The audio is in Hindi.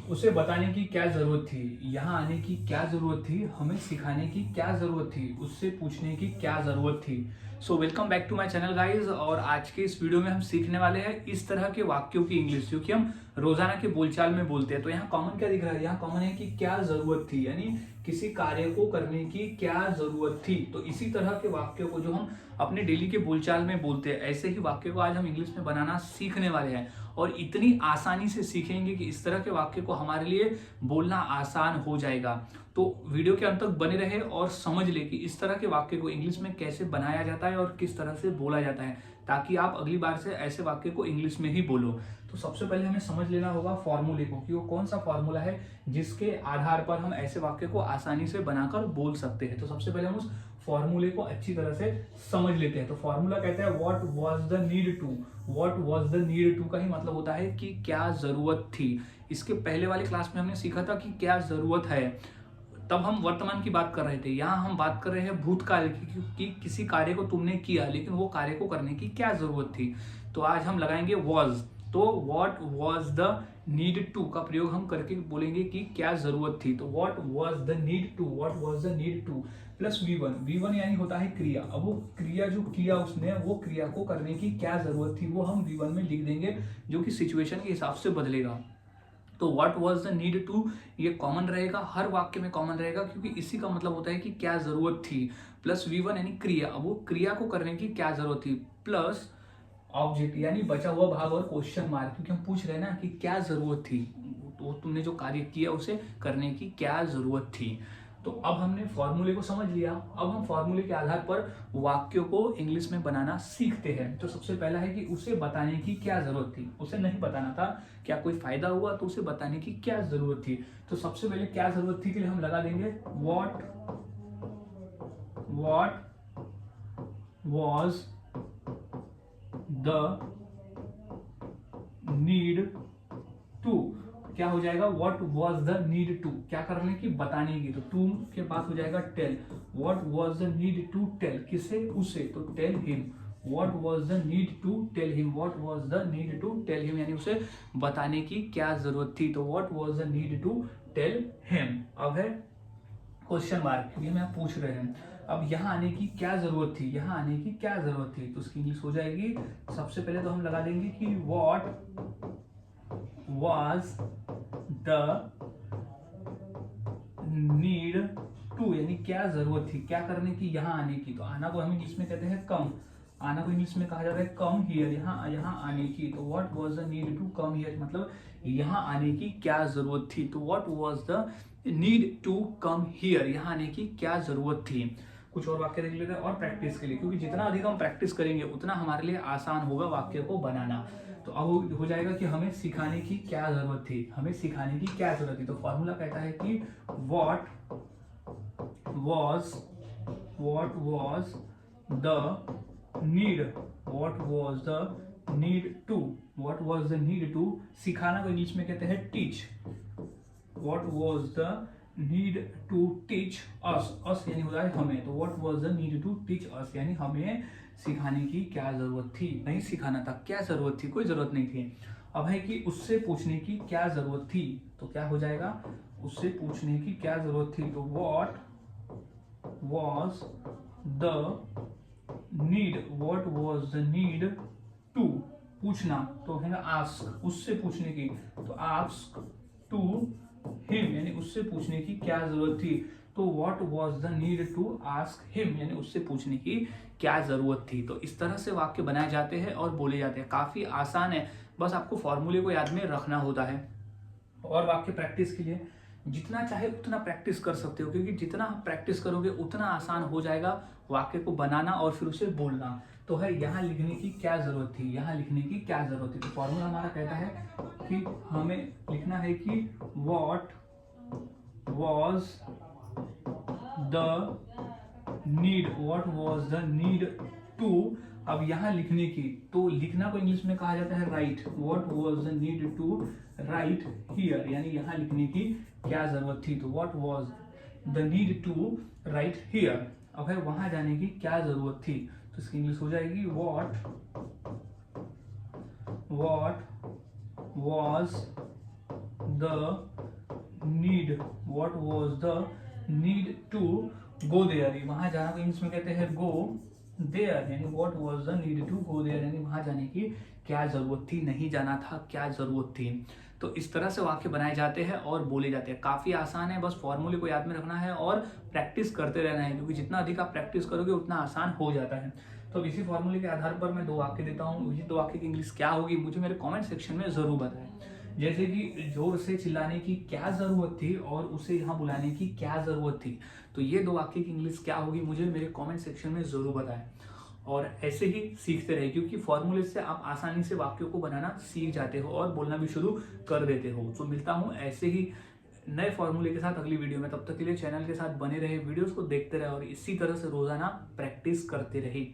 उसे बताने की क्या जरूरत थी, यहाँ आने की क्या जरूरत थी, हमें सिखाने की क्या जरूरत थी, उससे पूछने की क्या जरूरत थी। So welcome back to my channel guys. और आज के इस वीडियो में हम सीखने वाले हैं इस तरह के वाक्यों की इंग्लिश जो कि हम रोजाना के बोलचाल में बोलते हैं। तो यहाँ कॉमन क्या दिख रहा है, यहाँ कॉमन है कि क्या जरूरत थी, यानी किसी कार्य को करने की क्या जरूरत थी। तो इसी तरह के वाक्यों को जो हम अपने डेली के बोलचाल में बोलते हैं, ऐसे ही वाक्य को आज हम इंग्लिश में बनाना सीखने वाले हैं। और इतनी आसानी से सीखेंगे कि इस तरह के वाक्य को हमारे लिए बोलना आसान हो जाएगा। तो वीडियो के अंत तक बने रहे और समझ ले कि इस तरह के वाक्य को इंग्लिश में कैसे बनाया जाता है और किस तरह से बोला जाता है, ताकि आप अगली बार से ऐसे वाक्य को इंग्लिश में ही बोलो। तो सबसे पहले हमें समझ लेना होगा फॉर्मूले को, कि वो कौन सा फॉर्मूला है जिसके आधार पर हम ऐसे वाक्य को आसानी से बनाकर बोल सकते हैं। तो सबसे पहले हम उस फॉर्मूले को अच्छी तरह से समझ लेते हैं। तो फॉर्मूला कहता है what was the need to. What was the need to का ही मतलब होता है कि क्या जरूरत थी। इसके पहले वाले क्लास में हमने सीखा था कि क्या जरूरत है, तब हम वर्तमान की बात कर रहे थे। यहाँ हम बात कर रहे हैं भूतकाल की, कि किसी कार्य को तुमने किया लेकिन वो कार्य को करने की क्या जरूरत थी। तो आज हम लगाएंगे वॉज। तो what was the need to का प्रयोग हम करके बोलेंगे कि क्या जरूरत थी। तो what was the need to, what was the need to plus V1। V1 यानी होता है क्रिया। अब वो क्रिया जो किया उसने, वो क्रिया को करने की क्या जरूरत थी, वो हम V1 में लिख देंगे, जो कि सिचुएशन के हिसाब से बदलेगा। तो what was the need to ये कॉमन रहेगा, हर वाक्य में कॉमन रहेगा, क्योंकि इसी का मतलब होता है कि क्या जरूरत थी। प्लस V1 यानी क्रिया, अब वो क्रिया को करने की क्या जरूरत थी, प्लस ऑब्जेक्ट यानी बचा हुआ भाग और क्वेश्चन मार्क, क्योंकि हम पूछ रहे हैं ना कि क्या जरूरत थी, तो तुमने जो कार्य किया उसे करने की क्या जरूरत थी। तो अब हमने फॉर्मूले को समझ लिया। अब हम फॉर्मूले के आधार पर वाक्यों को इंग्लिश में बनाना सीखते हैं। तो सबसे पहला है कि उसे बताने की क्या जरूरत थी। उसे नहीं बताना था, क्या कोई फायदा हुआ, तो उसे बताने की क्या जरूरत थी। तो सबसे पहले क्या जरूरत थी के लिए हम लगा देंगे what was the need to. क्या हो जाएगा, what was the need to, क्या करने की, बताने की। तो टू के बाद हो जाएगा tell. What was the need to tell, किसे, उसे, तो tell him. What was the need to tell him, what was the need to tell him यानी उसे बताने की क्या जरूरत थी। तो what was the need to tell him. अब है क्वेश्चन मार्क, ये मैं पूछ रहे हैं। अब यहाँ आने की क्या जरूरत थी, यहाँ आने की क्या जरूरत थी, तो उसकी इंग्लिश हो जाएगी। सबसे पहले तो हम लगा देंगे कि what was the need to, यानी क्या जरूरत थी, क्या करने की, यहाँ आने की। तो आना को हम इंग्लिश में कहते हैं कम। आना को इंग्लिश में कहा जाता है कम हियर, यहाँ यहाँ आने की। तो what was the need to come here, मतलब यहाँ आने की क्या जरूरत थी। तो what was the need to come here, यहाँ आने की क्या जरूरत थी। कुछ और वाक्य देख लेते हैं और प्रैक्टिस के लिए, क्योंकि जितना अधिक हम प्रैक्टिस करेंगे उतना हमारे लिए आसान होगा वाक्य को बनाना। तो अब हो जाएगा कि हमें सिखाने की क्या जरूरत थी, हमें सिखाने की क्या जरूरत थी। तो फॉर्मूला कहता है कि what was the need, what was the need to, सिखाना को इंग्लिश में कहते हैं teach। what was the need to teach us यानी होता है हमें। तो what was the need to teach us यानी हमें सिखाने की क्या जरूरत थी, नहीं सिखाना था, क्या जरूरत थी, कोई जरूरत नहीं थी। अब है कि उससे पूछने की क्या जरूरत थी। तो क्या हो जाएगा, उससे पूछने की क्या जरूरत थी। तो what was the need to, पूछना, तो है ना ask, उससे पूछने की। तो ask to him यानी उससे पूछने की क्या जरूरत थी। तो what was the need to ask him यानी उससे पूछने की क्या जरूरत थी। तो इस तरह से वाक्य बनाए जाते हैं और बोले जाते हैं। काफी आसान है, बस आपको फॉर्मूले को याद में रखना होता है। और वाक्य प्रैक्टिस के लिए जितना चाहे उतना प्रैक्टिस कर सकते हो, क्योंकि जितना आप प्रैक्टिस करोगे उतना आसान हो जाएगा वाक्य को बनाना और फिर उसे बोलना। तो है यहाँ लिखने की क्या जरूरत थी, यहाँ लिखने की क्या जरूरत थी। तो फॉर्मूला हमारा कहता है कि हमें लिखना है कि what was the need to. अब यहाँ लिखने की, तो लिखना को इंग्लिश में कहा जाता है right. What was the need to write here यानी यहाँ लिखने की क्या जरूरत थी। तो what was the need to write here, अब है वहां जाने की क्या जरूरत थी। तो इसकी इंग्लिश हो जाएगी what was the need, what was the need to go there, वहां जाना को इंग्लिश में कहते हैं गो देयर, यानी what was the need to go there, यानी वहां जाने की क्या जरूरत थी, नहीं जाना था, क्या जरूरत थी। तो इस तरह से वाक्य बनाए जाते हैं और बोले जाते हैं। काफी आसान है, बस फॉर्मूले को याद में रखना है और प्रैक्टिस करते रहना है, क्योंकि जितना अधिक आप प्रैक्टिस करोगे उतना आसान हो जाता है। तो अब इसी फॉर्मूले के आधार पर मैं 2 वाक्य देता हूँ। ये 2 वाक्य की इंग्लिश क्या होगी मुझे मेरे कमेंट सेक्शन में जरूर बताएं। जैसे कि जोर से चिल्लाने की क्या जरूरत थी और उसे यहाँ बुलाने की क्या जरूरत थी। तो ये 2 वाक्य की इंग्लिश क्या होगी मुझे मेरे कमेंट सेक्शन में जरूर बताएं। और ऐसे ही सीखते रहे, क्योंकि फॉर्मूले से आप आसानी से वाक्यों को बनाना सीख जाते हो और बोलना भी शुरू कर देते हो। तो मिलता हूँ ऐसे ही नए फॉर्मूले के साथ अगली वीडियो में। तब तक के लिए चैनल के साथ बने रहे, वीडियोस को देखते रहे और इसी तरह से रोजाना प्रैक्टिस करते रहे।